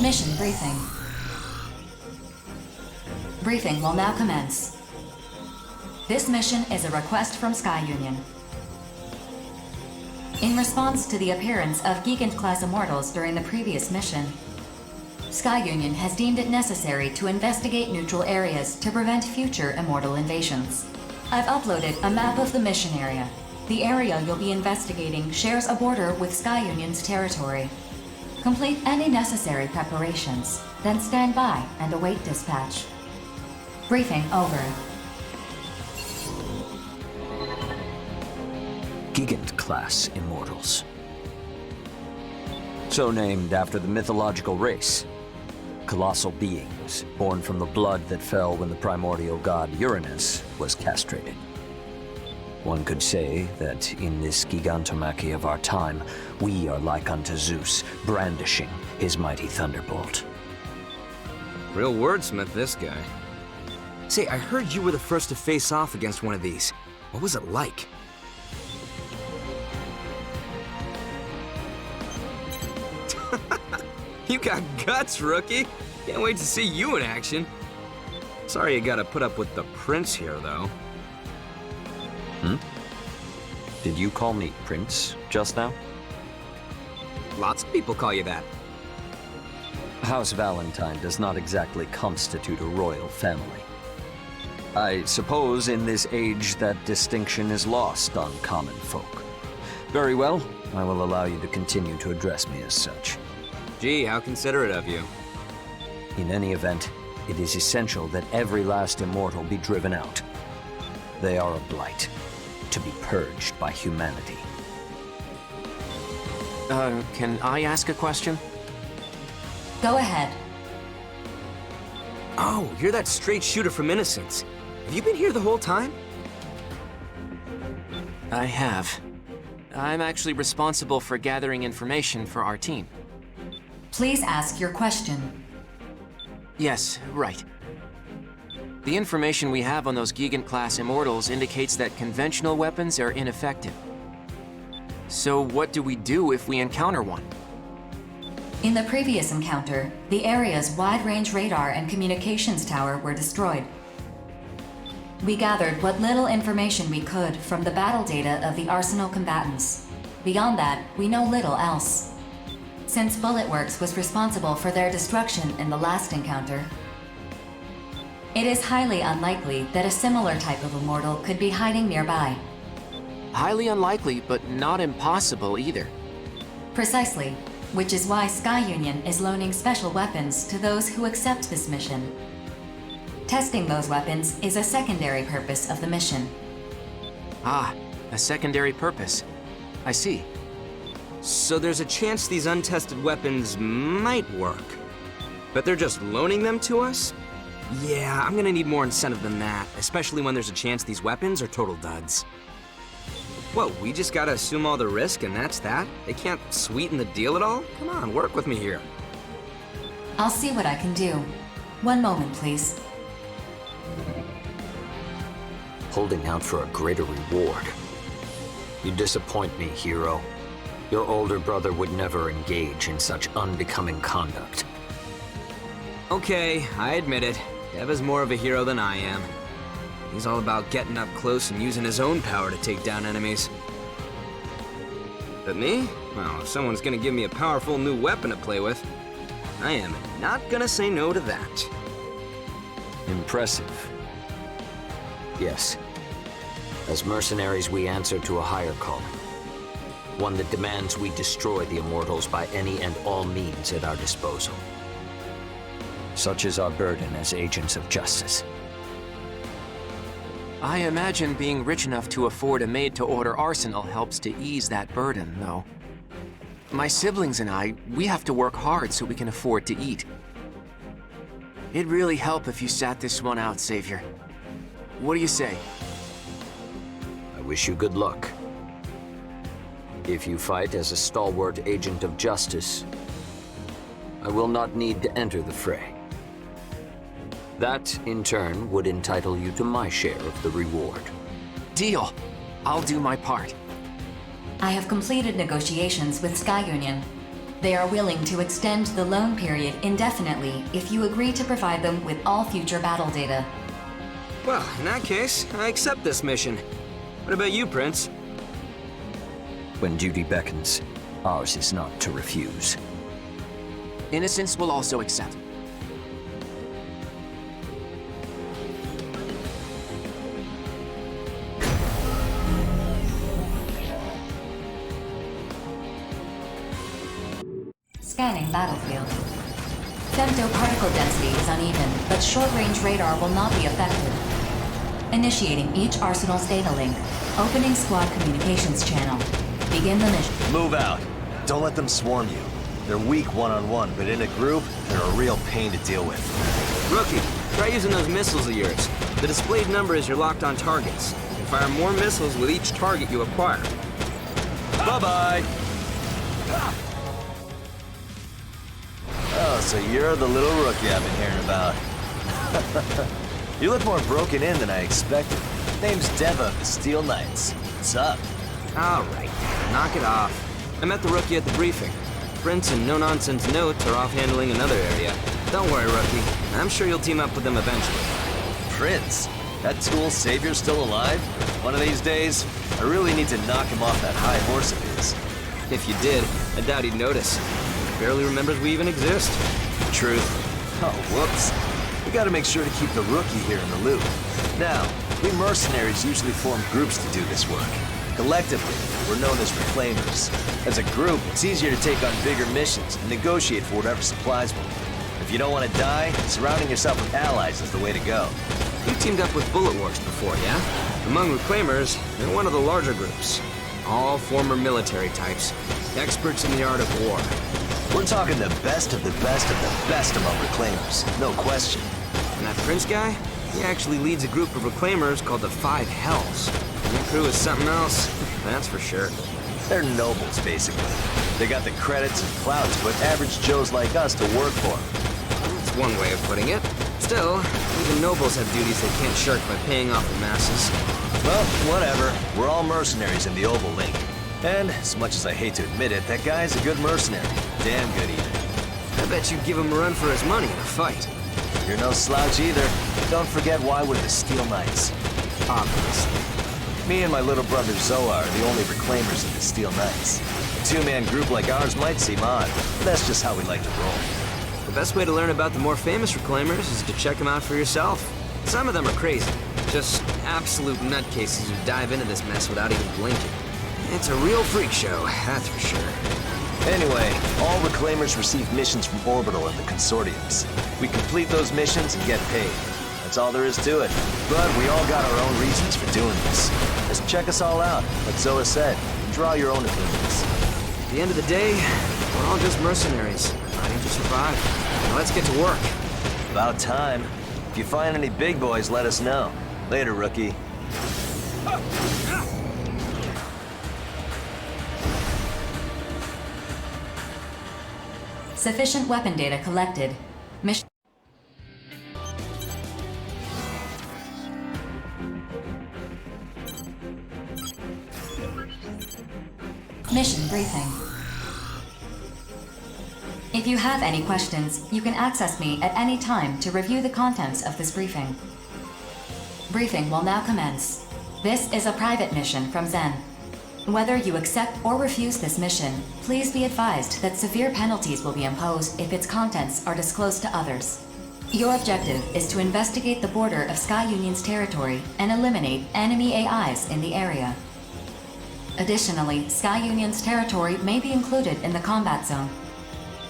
Mission briefing. Briefing will now commence. This mission is a request from Sky Union. In response to the appearance of Gigant-class immortals during the previous mission, Sky Union has deemed it necessary to investigate neutral areas to prevent future immortal invasions. I've uploaded a map of the mission area. The area you'll be investigating shares a border with Sky Union's territory. Complete any necessary preparations, then stand by and await dispatch. Briefing over. Gigant-class immortals. So named after the mythological race. Colossal beings, born from the blood that fell when the primordial god Uranus was castrated. One could say that in this gigantomachy of our time, we are like unto Zeus, brandishing his mighty thunderbolt. Real wordsmith, this guy. Say, I heard you were the first to face off against one of these. What was it like? You got guts, rookie. Can't wait to see you in action. Sorry you gotta put up with the prince here, though. Did you call me Prince just now? Lots of people call you that. House Valentine does not exactly constitute a royal family. I suppose in this age that distinction is lost on common folk. Very well, I will allow you to continue to address me as such. Gee, how considerate of you. In any event, it is essential that every last immortal be driven out. They are a blight, to be purged by humanity. Can I ask a question? Go ahead. Oh, you're that straight shooter from Innocence. Have you been here the whole time? I have. I'm actually responsible for gathering information for our team. Please ask your question. Yes, right. The information we have on those Gigant-class immortals indicates that conventional weapons are ineffective. So what do we do if we encounter one? In the previous encounter, the area's wide-range radar and communications tower were destroyed. We gathered what little information we could from the battle data of the Arsenal combatants. Beyond that, we know little else. Since Bulletworks was responsible for their destruction in the last encounter, it is highly unlikely that a similar type of immortal could be hiding nearby. Highly unlikely, but not impossible either. Precisely, which is why Sky Union is loaning special weapons to those who accept this mission. Testing those weapons is a secondary purpose of the mission. Ah, a secondary purpose. I see. So there's a chance these untested weapons might work. But they're just loaning them to us? Yeah, I'm gonna need more incentive than that, especially when there's a chance these weapons are total duds. What, we just gotta assume all the risk and that's that? They can't sweeten the deal at all? Come on, work with me here. I'll see what I can do. One moment, please. Holding out for a greater reward. You disappoint me, hero. Your older brother would never engage in such unbecoming conduct. Okay, I admit it. Dev is more of a hero than I am. He's all about getting up close and using his own power to take down enemies. But me? Well, if someone's gonna give me a powerful new weapon to play with, I am not gonna say no to that. Impressive. Yes. As mercenaries, we answer to a higher calling. One that demands we destroy the immortals by any and all means at our disposal. Such is our burden as agents of justice. I imagine being rich enough to afford a made-to-order arsenal helps to ease that burden, though. My siblings and I, we have to work hard so we can afford to eat. It'd really help if you sat this one out, Savior. What do you say? I wish you good luck. If you fight as a stalwart agent of justice, I will not need to enter the fray. That, in turn, would entitle you to my share of the reward. Deal. I'll do my part. I have completed negotiations with Sky Union. They are willing to extend the loan period indefinitely if you agree to provide them with all future battle data. Well, in that case, I accept this mission. What about you, Prince? When duty beckons, ours is not to refuse. Innocence will also accept. Scanning battlefield. Femtoparticle density is uneven, but short-range radar will not be affected. Initiating each Arsenal's data link. Opening squad communications channel. Begin the mission. Move out. Don't let them swarm you. They're weak one-on-one, but in a group, they're a real pain to deal with. Rookie, try using those missiles of yours. The displayed number is your locked-on targets. You can fire more missiles with each target you acquire. Bye-bye! Oh, so you're the little rookie I've been hearing about. You look more broken in than I expected. Name's Deva of the Steel Knights. What's up? All right, knock it off. I met the rookie at the briefing. Prince and no-nonsense Notes are off handling another area. Don't worry, rookie. I'm sure you'll team up with them eventually. Prince? That tool savior's still alive? One of these days, I really need to knock him off that high horse of his. If you did, I doubt he'd notice. He barely remembers we even exist. Truth. Oh, whoops. We gotta make sure to keep the rookie here in the loop. Now, we mercenaries usually form groups to do this work. Collectively, we're known as reclaimers. As a group, it's easier to take on bigger missions and negotiate for whatever supplies will. If you don't want to die, surrounding yourself with allies is the way to go. You teamed up with Bullet Wars before, yeah? Among reclaimers, they're one of the larger groups. All former military types. Experts in the art of war. We're talking the best of the best of the best among reclaimers. No question. And that Prince guy? He actually leads a group of reclaimers called the Five Hells. Their crew is something else, that's for sure. They're nobles, basically. They got the credits and clout to put average Joes like us to work for them. That's one way of putting it. Still, even nobles have duties they can't shirk by paying off the masses. Well, whatever. We're all mercenaries in the Oval Link. And, as much as I hate to admit it, that guy's a good mercenary. Damn good even. I bet you'd give him a run for his money in a fight. You're no slouch either. Don't forget why we're the Steel Knights. Obviously. Me and my little brother Zoar are the only reclaimers of the Steel Knights. A two-man group like ours might seem odd, but that's just how we like to roll. The best way to learn about the more famous reclaimers is to check them out for yourself. Some of them are crazy. Just absolute nutcases who dive into this mess without even blinking. It's a real freak show, that's for sure. Anyway, all reclaimers receive missions from Orbital and the consortiums. We complete those missions and get paid. That's all there is to it. But we all got our own reasons for doing this. Just check us all out, like Zoa said, and draw your own opinions. At the end of the day, we're all just mercenaries, fighting to survive. Now let's get to work. About time. If you find any big boys, let us know. Later, rookie. Sufficient weapon data collected. Mission briefing. If you have any questions, you can access me at any time to review the contents of this briefing. Briefing will now commence. This is a private mission from Zen. Whether you accept or refuse this mission, please be advised that severe penalties will be imposed if its contents are disclosed to others. Your objective is to investigate the border of Sky Union's territory and eliminate enemy AIs in the area. Additionally, Sky Union's territory may be included in the combat zone.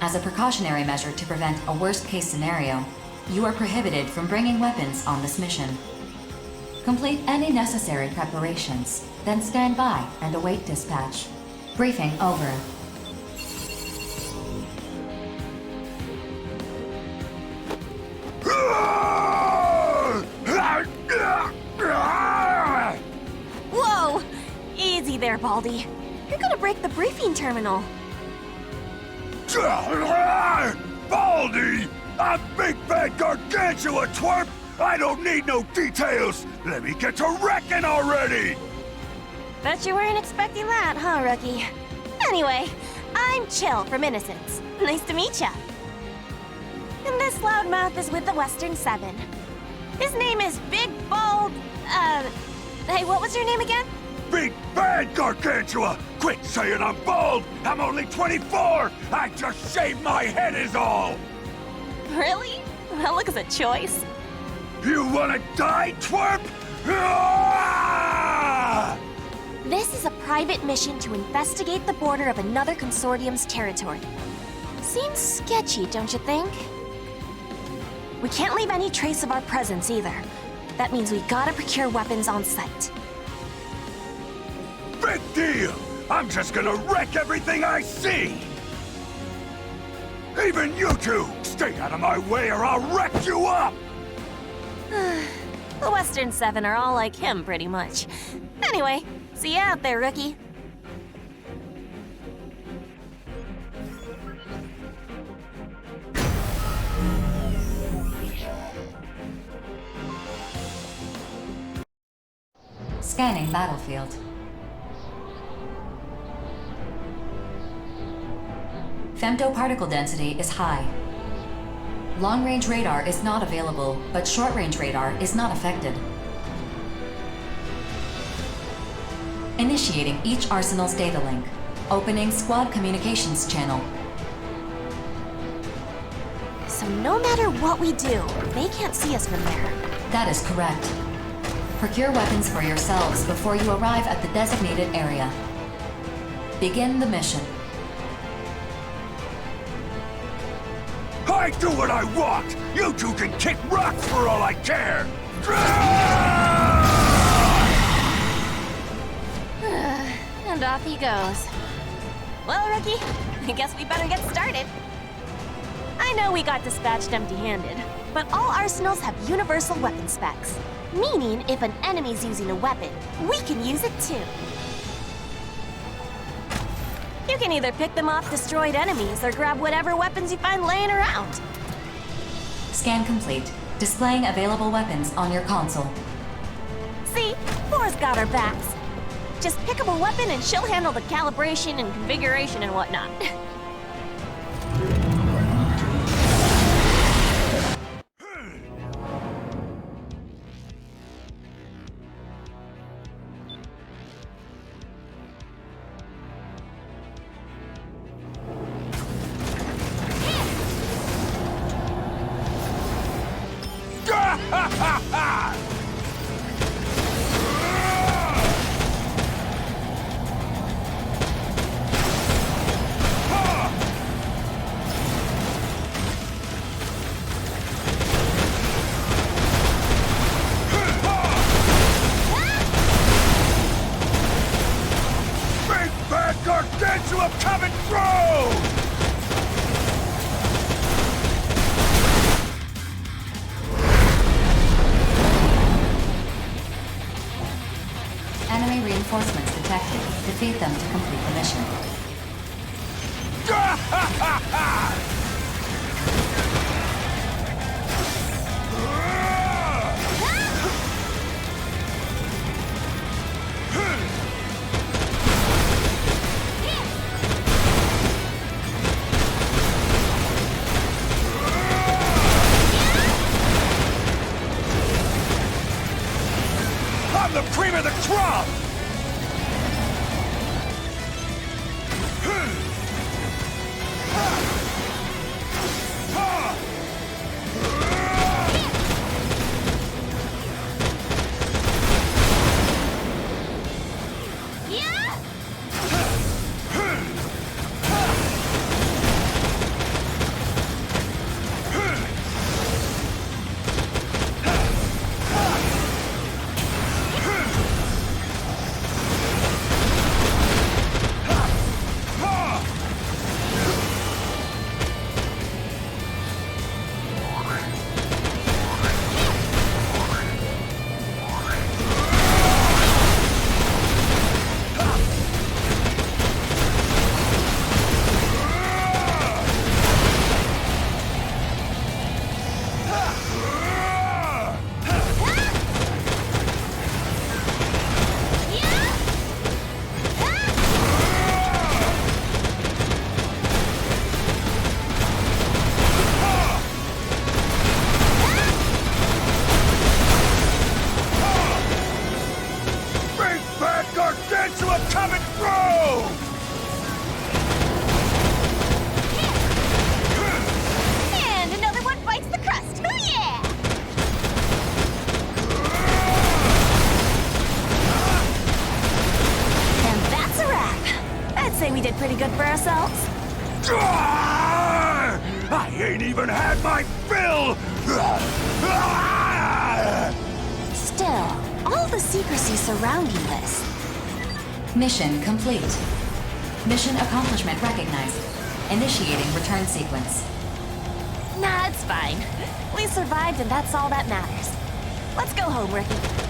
As a precautionary measure to prevent a worst-case scenario, you are prohibited from bringing weapons on this mission. Complete any necessary preparations, then stand by and await dispatch. Briefing over. Whoa! Easy there, Baldy. You're gonna break the briefing terminal. Baldy! A big fat gargantua twerp! I don't need no details! Let me get to wrecking already! Bet you weren't expecting that, huh, rookie? Anyway, I'm Chill from Innocence. Nice to meet ya. And this loudmouth is with the Western Seven. His name is Big Bald... Hey, what was your name again? Big bad Gargantua! Quit saying I'm bald! I'm only 24! I just shaved my head is all! Really? That looks a choice. You wanna die, twerp? Ah! This is a private mission to investigate the border of another consortium's territory. Seems sketchy, don't you think? We can't leave any trace of our presence either. That means we gotta procure weapons on site. Big deal! I'm just gonna wreck everything I see! Even you two! Stay out of my way or I'll wreck you up! The Western Seven are all like him, pretty much. Anyway, see ya out there, rookie. Scanning battlefield. Femtoparticle density is high. Long-range radar is not available, but short-range radar is not affected. Initiating each arsenal's data link. Opening squad communications channel. So no matter what we do, they can't see us from there. That is correct. Procure weapons for yourselves before you arrive at the designated area. Begin the mission. I do what I want! You two can kick rocks for all I care! And off he goes. Well, rookie, I guess we better get started. I know we got dispatched empty-handed, but all arsenals have universal weapon specs. Meaning, if an enemy's using a weapon, we can use it too. You can either pick them off destroyed enemies or grab whatever weapons you find laying around. Scan complete. Displaying available weapons on your console. See? Thor's got our backs. Just pick up a weapon and she'll handle the calibration and configuration and whatnot. Gargantua coming through! Enemy reinforcements detected. Defeat them to complete the mission. I'm the cream of the crop! even had my fill! Still, all the secrecy surrounding this. Mission complete. Mission accomplishment recognized. Initiating return sequence. Nah, it's fine. We survived and that's all that matters. Let's go home, Ricky.